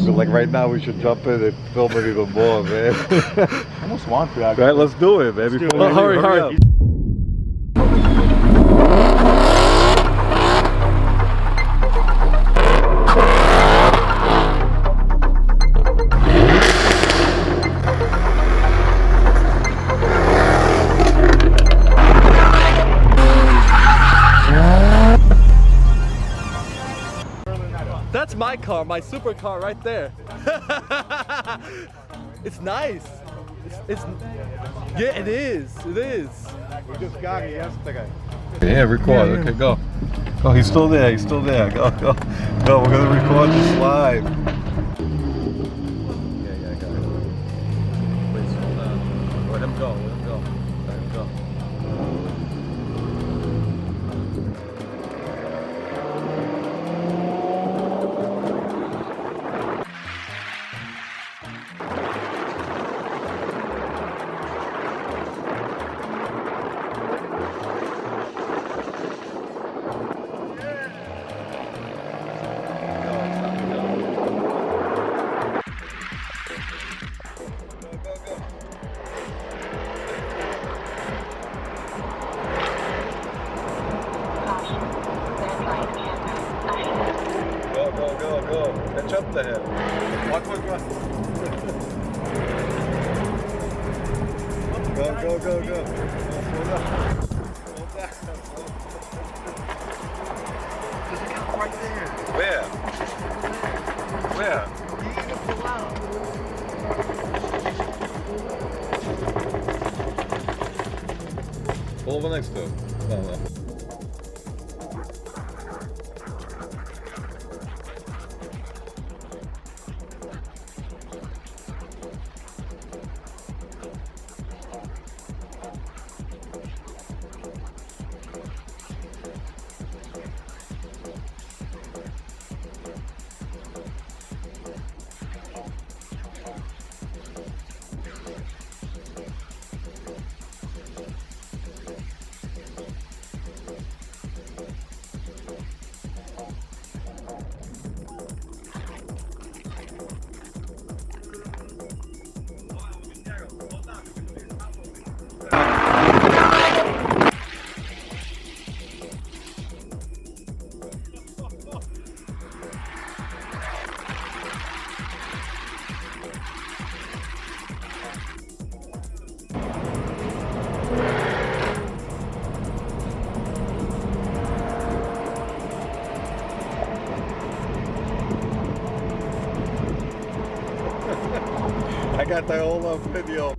But like right now, we should jump in and film it even more, man. I almost want to. Right, let's do it, man. Before we leave, Hurry. up. That's my car, my supercar right there. It's nice. It's yeah, it is. It is. We just got it yesterday. Yeah, record. Yeah. Okay, go. Oh, he's still there. He's still there. Go. We're gonna record this live. Yeah, go. Please hold on. Let him go. Let him go. Let him go. Go. Catch up to him. Watch. Go. Slow down. There's a cow right there. Where? You need to pull out. Pull over next to him. No. I got the whole video.